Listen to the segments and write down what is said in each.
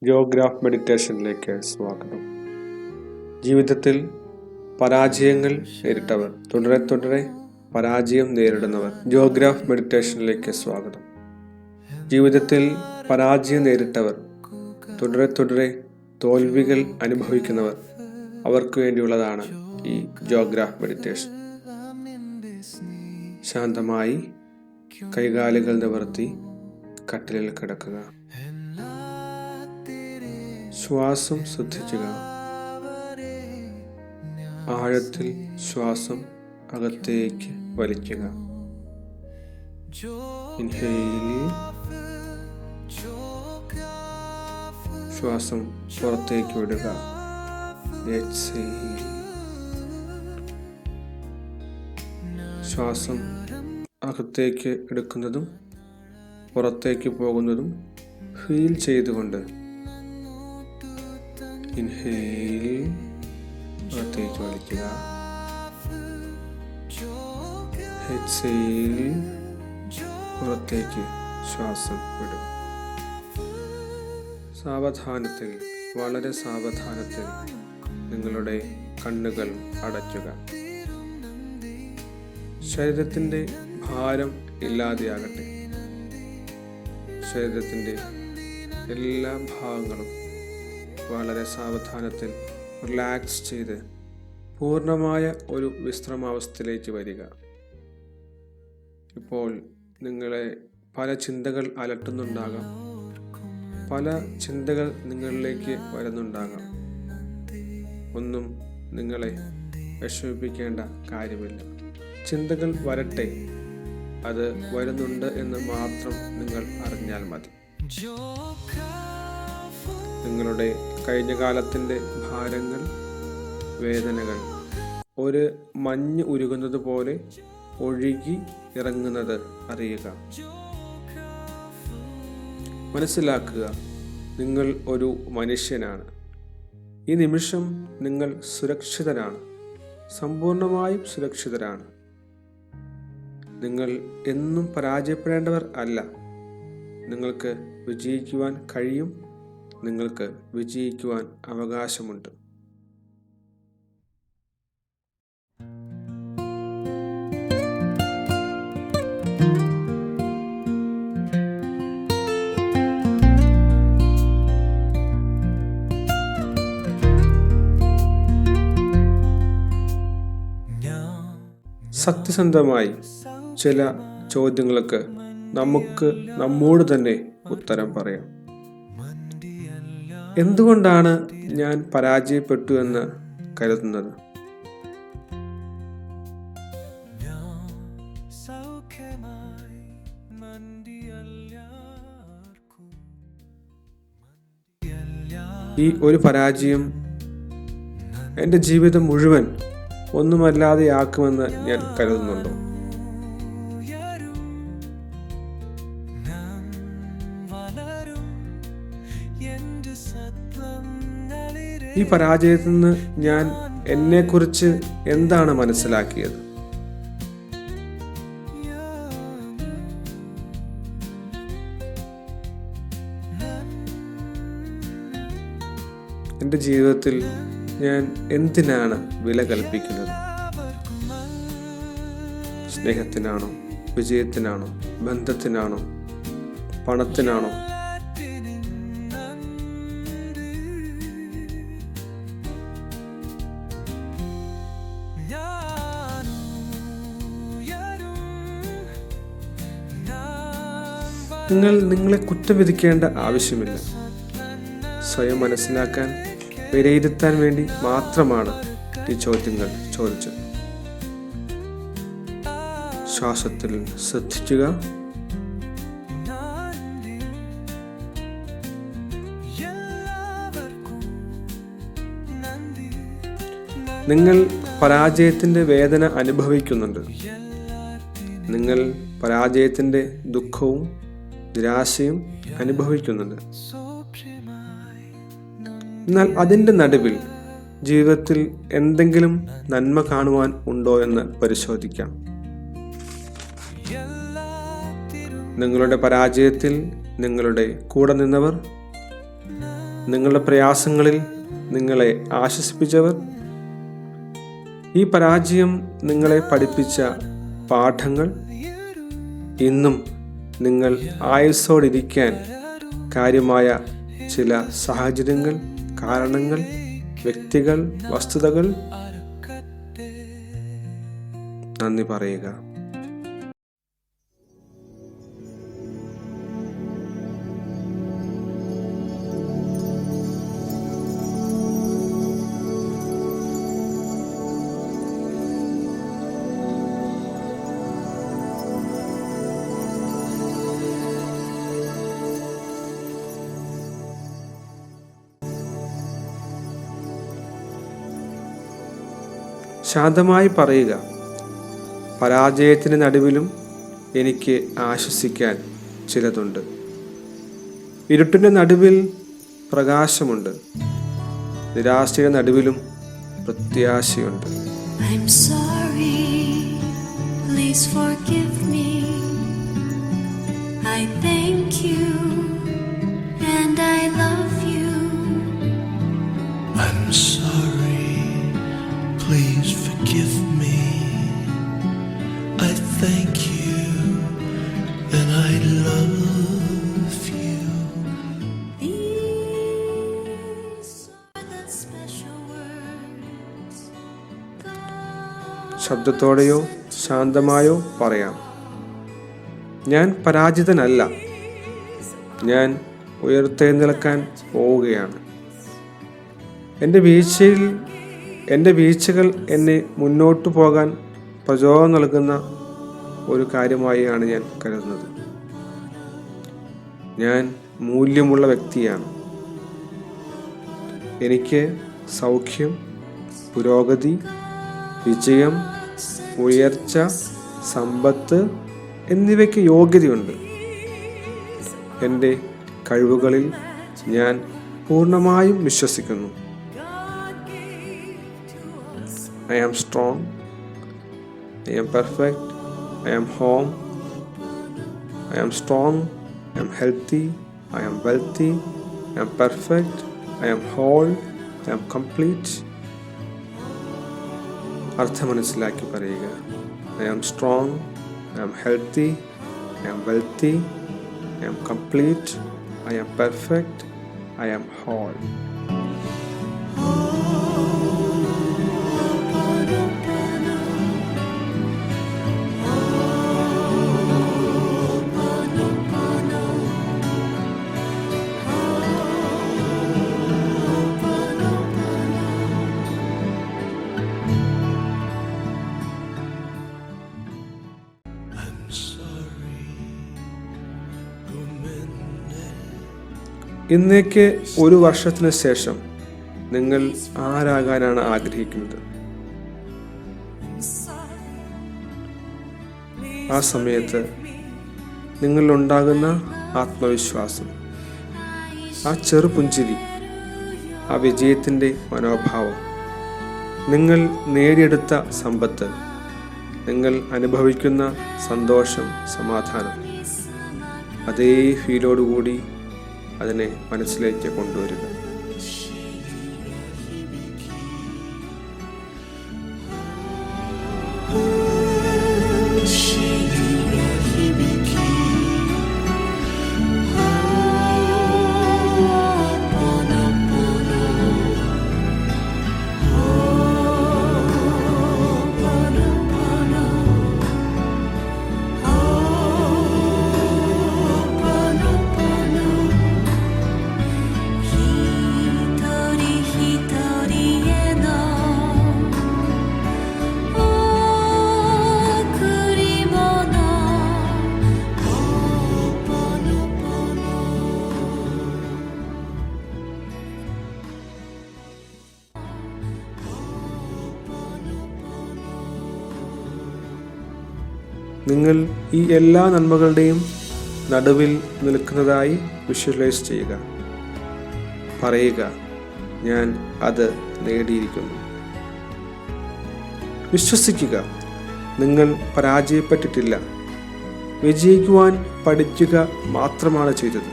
ജോഗ്രാഫ് മെഡിറ്റേഷനിലേക്ക് സ്വാഗതം. ജീവിതത്തിൽ പരാജയങ്ങൾ നേരിട്ടവർ, തുടരെ പരാജയം നേരിടുന്നവർ. ജോഗ്രാഫ് മെഡിറ്റേഷനിലേക്ക് സ്വാഗതം. ജീവിതത്തിൽ പരാജയം നേരിട്ടവർ, തുടരെ തോൽവികൾ അനുഭവിക്കുന്നവർ, അവർക്ക് വേണ്ടിയുള്ളതാണ് ഈ ജോഗ്രാഫ് മെഡിറ്റേഷൻ. ശാന്തമായി കൈകാലുകൾ നിവർത്തി കട്ടിലിൽ കിടക്കുക. ശ്വാസം ശ്രദ്ധിക്കുക. ആഴത്തിൽ ശ്വാസം അകത്തേക്ക് വലിക്കുക. ഇൻഹെയിൽ, ശ്വാസം പുറത്തേക്ക് വിടുക. എക്സ്ഹെയിൽ, ശ്വാസം അകത്തേക്ക് എടുക്കുന്നതും പുറത്തേക്ക് പോകുന്നതും ഫീൽ ചെയ്തുകൊണ്ട് ഇൻഹെയിൽ, പുറത്തേക്ക് വലിക്കുക. എക്സ്ഹെയിൽ, പുറത്തേക്ക് ശ്വാസം വിടുക. സാവധാനത്തിൽ, വളരെ സാവധാനത്തിൽ നിങ്ങളുടെ കണ്ണുകൾ അടയ്ക്കുക. ശരീരത്തിൻ്റെ ഭാരം ഇല്ലാതെയാകട്ടെ. ശരീരത്തിൻ്റെ എല്ലാ ഭാഗങ്ങളും വളരെ സാവധാനത്തിൽ റിലാക്സ് ചെയ്ത് പൂർണ്ണമായ ഒരു വിശ്രമാവസ്ഥയിലേക്ക് വരിക. ഇപ്പോൾ നിങ്ങളെ പല ചിന്തകൾ അലട്ടുന്നുണ്ടാകാം. പല ചിന്തകൾ നിങ്ങളിലേക്ക് വരുന്നുണ്ടാകാം. ഒന്നും നിങ്ങളെ വിഷമിപ്പിക്കേണ്ട കാര്യമില്ല. ചിന്തകൾ വരട്ടെ, അത് വരുന്നുണ്ട് എന്ന് മാത്രം നിങ്ങൾ അറിഞ്ഞാൽ മതി. നിങ്ങളുടെ കഴിഞ്ഞ കാലത്തിൻ്റെ ഭാരങ്ങൾ, വേദനകൾ ഒരു മഞ്ഞ് ഉരുകുന്നത് പോലെ ഒഴുകി ഇറങ്ങുന്നത് അറിയുക. മനസ്സിലാക്കുക, നിങ്ങൾ ഒരു മനുഷ്യനാണ്. ഈ നിമിഷം നിങ്ങൾ സുരക്ഷിതരാണ്, സമ്പൂർണമായും സുരക്ഷിതരാണ്. നിങ്ങൾ എന്നും പരാജയപ്പെടേണ്ടവർ അല്ല. നിങ്ങൾക്ക് വിജയിക്കുവാൻ കഴിയും. നിങ്ങൾക്ക് വിജയിക്കുവാൻ അവകാശമുണ്ട്. സത്യസന്ധമായി ചില ചോദ്യങ്ങൾക്ക് നമുക്ക് നമ്മോട് തന്നെ ഉത്തരം പറയാം. എന്തുകൊണ്ടാണ് ഞാൻ പരാജയപ്പെട്ടു എന്ന് കരുതുന്നത്? ഈ ഒരു പരാജയം എൻ്റെ ജീവിതം മുഴുവൻ ഒന്നുമല്ലാതെയാക്കുമെന്ന് ഞാൻ കരുതുന്നുണ്ടോ? ഈ പരാജയത്തിൽ നിന്ന് ഞാൻ എന്നെക്കുറിച്ച് എന്താണ് മനസ്സിലാക്കിയത്? എൻ്റെ ജീവിതത്തിൽ ഞാൻ എന്തിനാണ് വില കൽപ്പിക്കുന്നത്? സ്നേഹത്തിനാണോ? വിജയത്തിനാണോ? ബന്ധത്തിനാണോ? പണത്തിനാണോ? നിങ്ങൾ നിങ്ങളെ കുറ്റം വിധിക്കേണ്ട ആവശ്യമില്ല. സ്വയം മനസ്സിലാക്കാൻ, വിലയിരുത്താൻ വേണ്ടി മാത്രമാണ് ഈ ചോദ്യങ്ങൾ ചോദിച്ചത്. ശ്വാസത്തിൽ ശ്രദ്ധിക്കുക. നിങ്ങൾ പരാജയത്തിൻ്റെ വേദന അനുഭവിക്കുന്നുണ്ട്. നിങ്ങൾ പരാജയത്തിൻ്റെ ദുഃഖവും നിരാശയും അനുഭവിക്കുന്നുണ്ട്. എന്നാൽ അതിൻ്റെ നടുവിൽ ജീവിതത്തിൽ എന്തെങ്കിലും നന്മ കാണുവാൻ ഉണ്ടോ എന്ന് പരിശോധിക്കാം. നിങ്ങളുടെ പരാജയത്തിൽ നിങ്ങളുടെ കൂടെ നിന്നവർ, നിങ്ങളുടെ പ്രയാസങ്ങളിൽ നിങ്ങളെ ആശ്വസിപ്പിച്ചവർ, ഈ പരാജയം നിങ്ങളെ പഠിപ്പിച്ച പാഠങ്ങൾ, ഇന്നും നിങ്ങൾ ആയുസ്സോടിരിക്കാൻ കാര്യമായ ചില സാഹചര്യങ്ങൾ, കാരണങ്ങൾ, വ്യക്തികൾ, വസ്തുതകൾ, നന്ദി പറയുക. ശാന്തമായി പറയുക, പരാജയത്തിൻ്റെ നടുവിലും എനിക്ക് ആശ്വസിക്കാൻ ചിലതുണ്ട്. ഇരുട്ടിൻ്റെ നടുവിൽ പ്രകാശമുണ്ട്. നിരാശയുടെ നടുവിലും പ്രത്യാശയുണ്ട്. I'm sorry, please forgive me. I thank you and I love you. I'm sorry, please forgive me. I thank you and I love you. These are the special words God ശബ്ദത്തോടെയോ ശാന്തമായോ പറയാം. ഞാൻ പരാജിതനല്ല, ഞാൻ ഉയർത്തെഴുന്നേൽക്കാൻ പോവുകയാണ്. എൻ്റെ വീഴ്ചകൾ എന്നെ മുന്നോട്ടു പോകാൻ പ്രചോദനം നൽകുന്ന ഒരു കാര്യമായാണ് ഞാൻ കരുതുന്നത്. ഞാൻ മൂല്യമുള്ള വ്യക്തിയാണ്. എനിക്ക് സൗഖ്യം, പുരോഗതി, വിജയം, ഉയർച്ച, സമ്പത്ത് എന്നിവയ്ക്ക് യോഗ്യതയുണ്ട്. എൻ്റെ കഴിവുകളിൽ ഞാൻ പൂർണ്ണമായും വിശ്വസിക്കുന്നു. I am strong, I am perfect, I am home, I am strong, I am healthy, I am wealthy, I am perfect, I am whole, I am complete. അർത്ഥം മനസ്സിലാക്കി പറയുക. I am strong, I am healthy, I am wealthy, I am complete, I am perfect, I am whole. ഇന്നേക്ക് ഒരു വർഷത്തിന് ശേഷം നിങ്ങൾ ആരാകാനാണ് ആഗ്രഹിക്കുന്നത്? ആ സമയത്ത് നിങ്ങളിലുണ്ടാകുന്ന ആത്മവിശ്വാസം, ആ ചെറുപുഞ്ചിരി, ആ വിജയത്തിൻ്റെ മനോഭാവം, നിങ്ങൾ നേടിയെടുത്ത സമ്പത്ത്, നിങ്ങൾ അനുഭവിക്കുന്ന സന്തോഷം, സമാധാനം, അതേ ഫീലോടുകൂടി അതിനെ മനസ്സിലേക്ക് കൊണ്ടുവരിക. നിങ്ങൾ ഈ എല്ലാ നന്മകളുടെയും നടുവിൽ നിൽക്കുന്നതായി വിഷ്വലൈസ് ചെയ്യുക. പറയുക, ഞാൻ അത് നേടിയിരിക്കുന്നു. വിശ്വസിക്കുക, നിങ്ങൾ പരാജയപ്പെട്ടിട്ടില്ല, വിജയിക്കുവാൻ പഠിക്കുക മാത്രമാണ് ചെയ്തത്.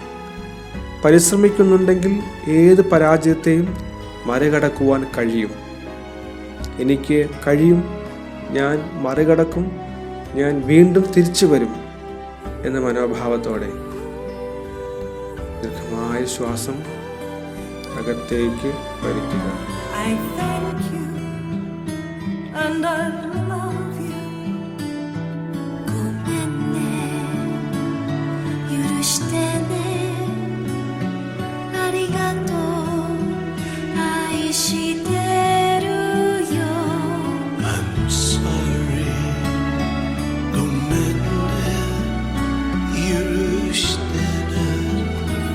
പരിശ്രമിക്കുന്നുണ്ടെങ്കിൽ ഏത് പരാജയത്തെയും മറികടക്കുവാൻ കഴിയും. എനിക്ക് കഴിയും, ഞാൻ മറികടക്കും, ഞാൻ വീണ്ടും തിരിച്ചു വരും എന്ന മനോഭാവത്തോടെ ദീർഘമായ ശ്വാസം അകത്തേക്ക് വലിക്കുക. I thank you and I love you. ごめんね、許してね、ありがとう、愛してるよ。 I'm sorry. ごめんね。許してね。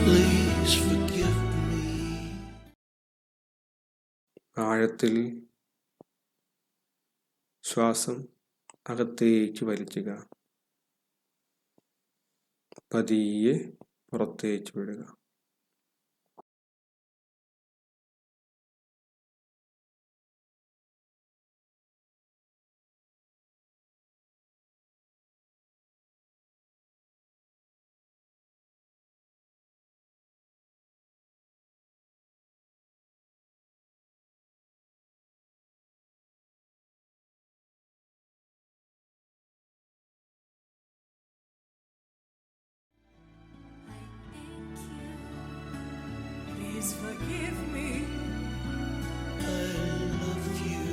Please forgive me. ആഴത്തിൽ ശ്വാസം അകത്തേക്ക് വലിക്കുക. പതിയെ പുറത്തേക്ക് വിടുക. Please forgive me. I love you.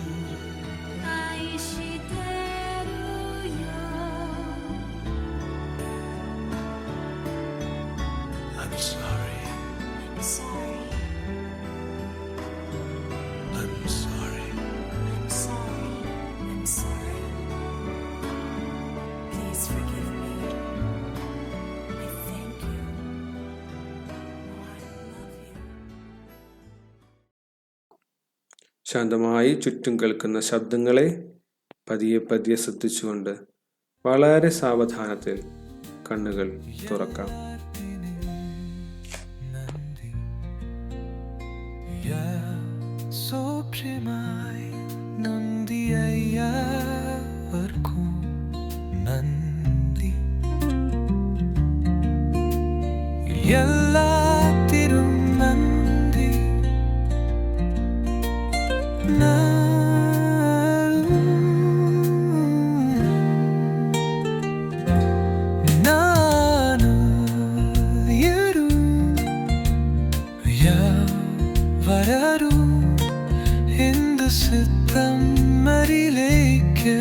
愛してるよ。 I'm sorry. I'm sorry, I'm sorry. I'm sorry, I'm sorry. Please forgive me. I thank you. Oh, I love you. ശാന്തമായി ചുറ്റും കേൾക്കുന്ന ശബ്ദങ്ങളെ പതിയെ പതിയെ ശ്രദ്ധിച്ചുകൊണ്ട് വളരെ സാവധാനത്തിൽ കണ്ണുകൾ തുറക്കാം. 소프리마이 넌디아야르고 난디 എല്ലാത്തിലും നന്ദി 나는 예루 야와라루 എന്ത് സിദ്ധം മരിലേക്ക്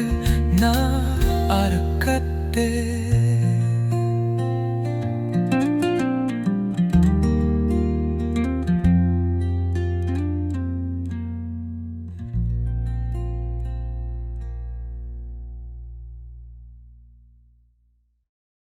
നാ അറക്കട്ടെ.